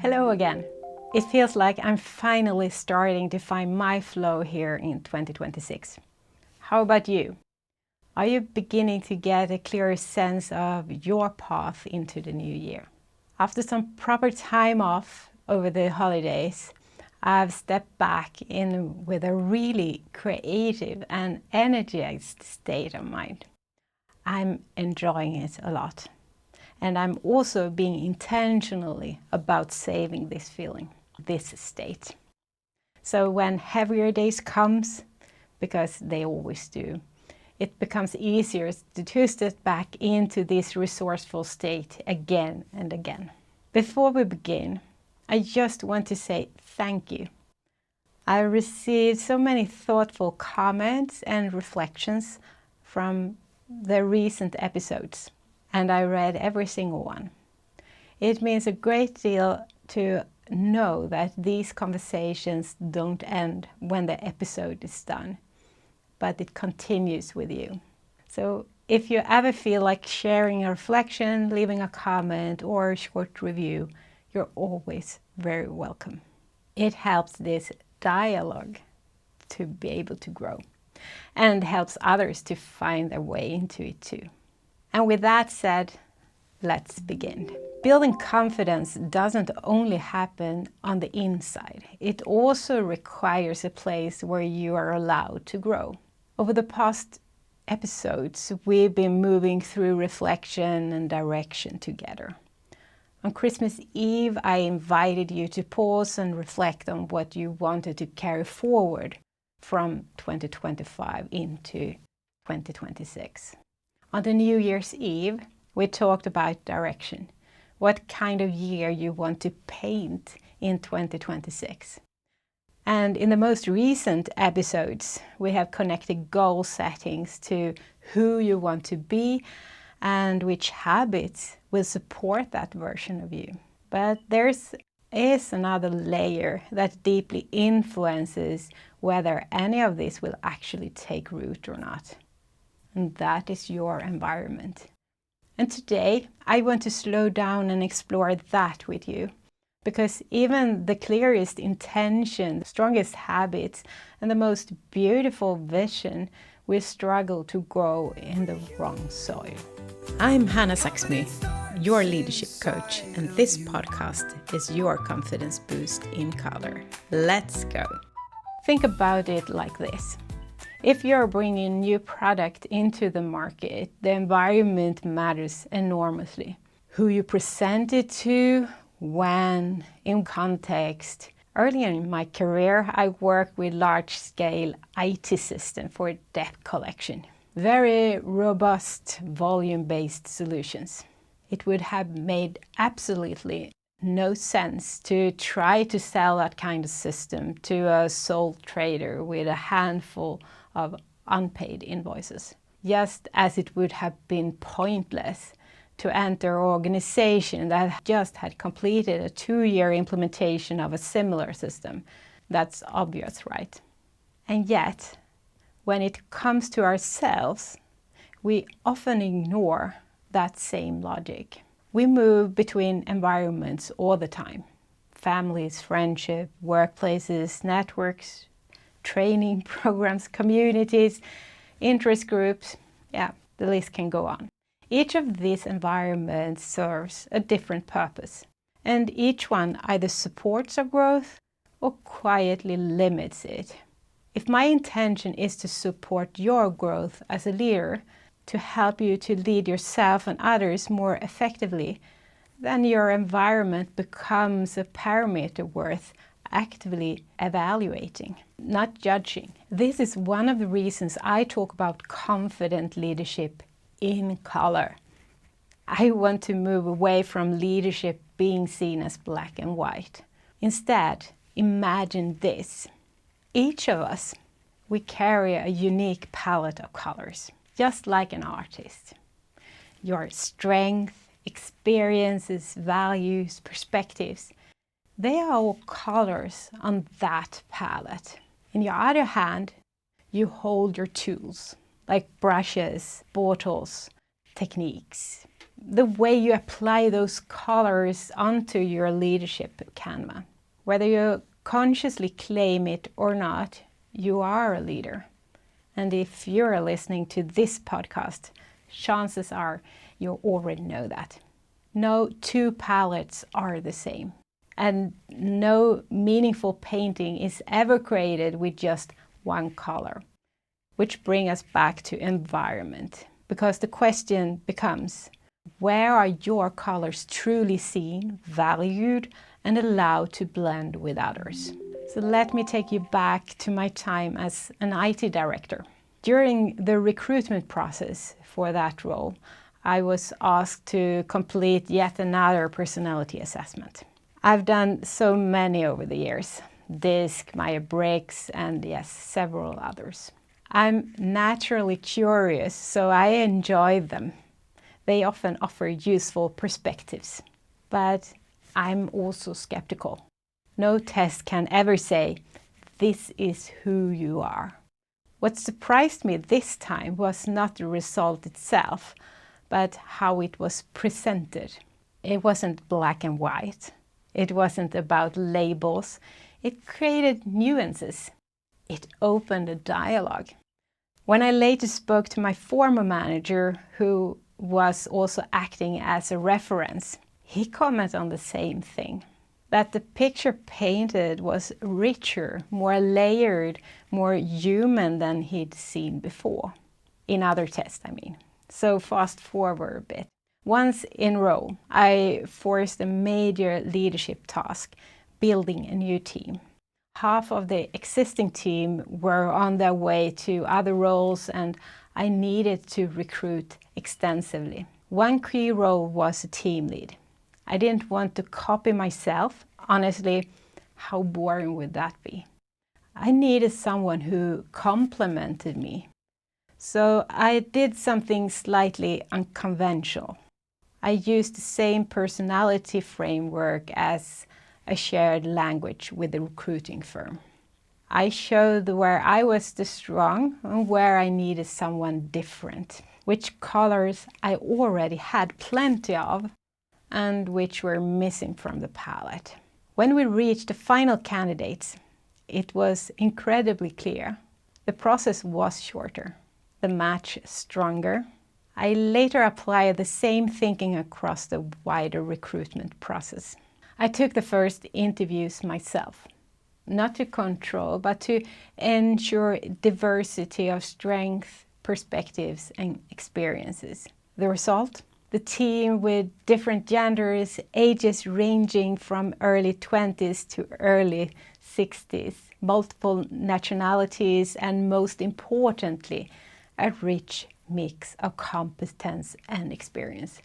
Hello again. It feels like I'm finally starting to find my flow here in 2026. How about you? Are you beginning to get a clearer sense of your path into the new year? After some proper time off over the holidays, I've stepped back in with a really creative and energized state of mind. I'm enjoying it a lot. And I'm also being intentionally about saving this feeling, this state. So when heavier days comes, because they always do, it becomes easier to step back into this resourceful state again and again. Before we begin, I just want to say thank you. I received so many thoughtful comments and reflections from the recent episodes, and I read every single one. It means a great deal to know that these conversations don't end when the episode is done, but it continues with you. So if you ever feel like sharing a reflection, leaving a comment or a short review, you're always very welcome. It helps this dialogue to be able to grow and helps others to find their way into it too. And with that said, let's begin. Building confidence doesn't only happen on the inside. It also requires a place where you are allowed to grow. Over the past episodes, we've been moving through reflection and direction together. On Christmas Eve, I invited you to pause and reflect on what you wanted to carry forward from 2025 into 2026. On the New Year's Eve, we talked about direction, what kind of year you want to paint in 2026. And in the most recent episodes, we have connected goal settings to who you want to be and which habits will support that version of you. But there is another layer that deeply influences whether any of this will actually take root or not. And that is your environment. And today, I want to slow down and explore that with you. Because even the clearest intention, strongest habits, and the most beautiful vision will struggle to grow in the wrong soil. I'm Hanna Zaxmy, your leadership coach, and this podcast is your confidence boost in color. Let's go. Think about it like this. If you're bringing a new product into the market, the environment matters enormously. Who you present it to, when, in context. Earlier in my career, I worked with large-scale IT systems for debt collection. Very robust, volume-based solutions. It would have made absolutely no sense to try to sell that kind of system to a sole trader with a handful of unpaid invoices. Just as it would have been pointless to enter an organization that just had completed a 2-year implementation of a similar system. That's obvious, right? And yet, when it comes to ourselves, we often ignore that same logic. We move between environments all the time. Families, friendship, workplaces, networks, training programs, communities, interest groups. Yeah, the list can go on. Each of these environments serves a different purpose, and each one either supports our growth or quietly limits it. If my intention is to support your growth as a leader, to help you to lead yourself and others more effectively, then your environment becomes a parameter worth actively evaluating, not judging. This is one of the reasons I talk about confident leadership in color. I want to move away from leadership being seen as black and white. Instead, imagine this. Each of us, we carry a unique palette of colors, just like an artist. Your strength, experiences, values, perspectives, they are all colors on that palette. In your other hand, you hold your tools, like brushes, bottles, techniques. the way you apply those colors onto your leadership canvas. Whether you consciously claim it or not, you are a leader. And if you're listening to this podcast, chances are you already know that. No two palettes are the same. And no meaningful painting is ever created with just one color. Which brings us back to environment. Because the question becomes, where are your colors truly seen, valued, and allowed to blend with others? So let me take you back to my time as an IT director. During the recruitment process for that role, I was asked to complete yet another personality assessment. I've done so many over the years, DISC, Myers-Briggs, and yes, several others. I'm naturally curious, so I enjoy them. They often offer useful perspectives. But I'm also skeptical. No test can ever say, this is who you are. What surprised me this time was not the result itself, but how it was presented. It wasn't black and white. It wasn't about labels. It created nuances. It opened a dialogue. When I later spoke to my former manager, who was also acting as a reference, he commented on the same thing. That the picture painted was richer, more layered, more human than he'd seen before. In other tests, I mean. So fast forward a bit. Once in role, I forced a major leadership task, building a new team. Half of the existing team were on their way to other roles, and I needed to recruit extensively. One key role was a team lead. I didn't want to copy myself. Honestly, how boring would that be? I needed someone who complemented me. So I did something slightly unconventional. I used the same personality framework as a shared language with the recruiting firm. I showed where I was the strong and where I needed someone different, which colors I already had plenty of and which were missing from the palette. When we reached the final candidates, it was incredibly clear. The process was shorter, the match stronger. I later applied the same thinking across the wider recruitment process. I took the first interviews myself, not to control, but to ensure diversity of strengths, perspectives, and experiences. The result? The team with different genders, ages ranging from early 20s to early 60s, multiple nationalities, and most importantly, a rich mix of competence and experience.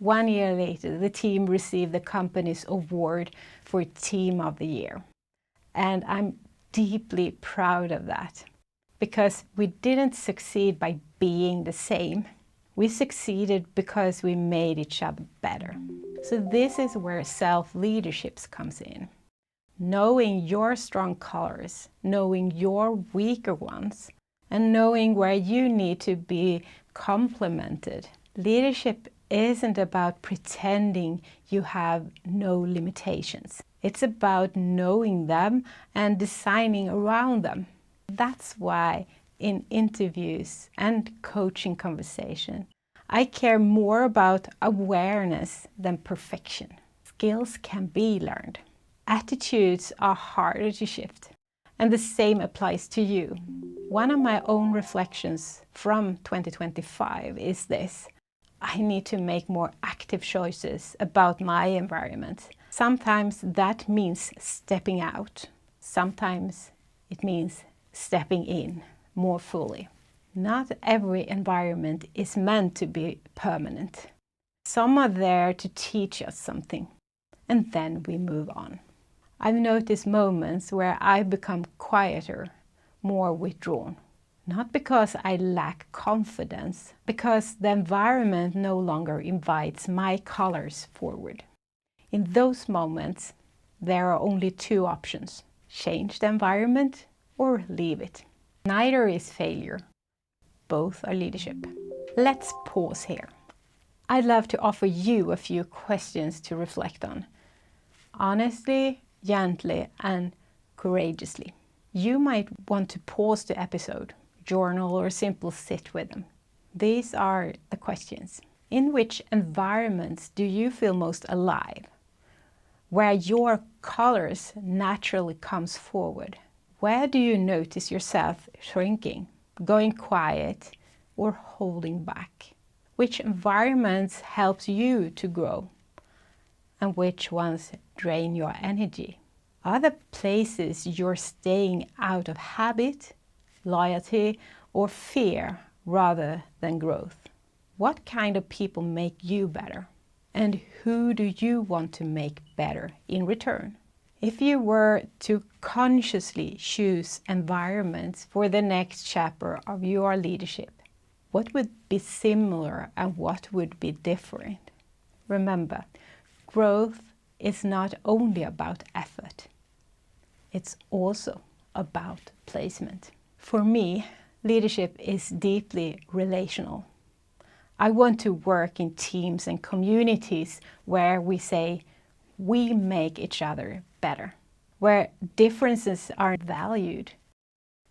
1 year later, the team received the company's award for Team of the Year. And I'm deeply proud of that, because we didn't succeed by being the same. We succeeded because we made each other better. So this is where self-leadership comes in. Knowing your strong colors, knowing your weaker ones, and knowing where you need to be complemented. Leadership isn't about pretending you have no limitations. It's about knowing them and designing around them. That's why in interviews and coaching conversation, I care more about awareness than perfection. Skills can be learned. Attitudes are harder to shift. And the same applies to you. One of my own reflections from 2025 is this. I need to make more active choices about my environment. Sometimes that means stepping out. Sometimes it means stepping in more fully. Not every environment is meant to be permanent. Some are there to teach us something, and then we move on. I've noticed moments where I become quieter, more withdrawn. Not because I lack confidence, because the environment no longer invites my colors forward. In those moments, there are only two options: change the environment or leave it. Neither is failure. Both are leadership. Let's pause here. I'd love to offer you a few questions to reflect on. Honestly, gently, and courageously. You might want to pause the episode, journal, or simply sit with them. These are the questions. In which environments do you feel most alive? Where your colors naturally comes forward? Where do you notice yourself shrinking, going quiet, or holding back? Which environments helps you to grow? And which ones drain your energy? Are there places you're staying out of habit, loyalty, or fear rather than growth? What kind of people make you better? And who do you want to make better in return? If you were to consciously choose environments for the next chapter of your leadership, what would be similar and what would be different? Remember, growth is not only about effort, it's also about placement. For me, leadership is deeply relational. I want to work in teams and communities where we say we make each other better, where differences are valued,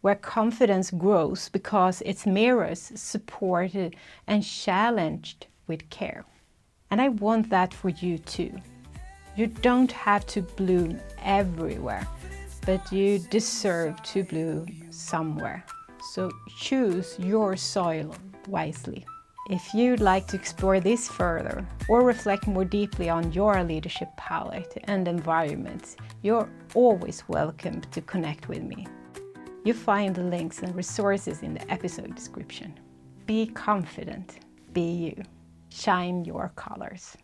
where confidence grows because it's mirrors, supported and challenged with care. And I want that for you too. You don't have to bloom everywhere, but you deserve to bloom somewhere. So choose your soil wisely. If you'd like to explore this further or reflect more deeply on your leadership palette and environment, you're always welcome to connect with me. You find the links and resources in the episode description. Be confident, be you, shine your colors.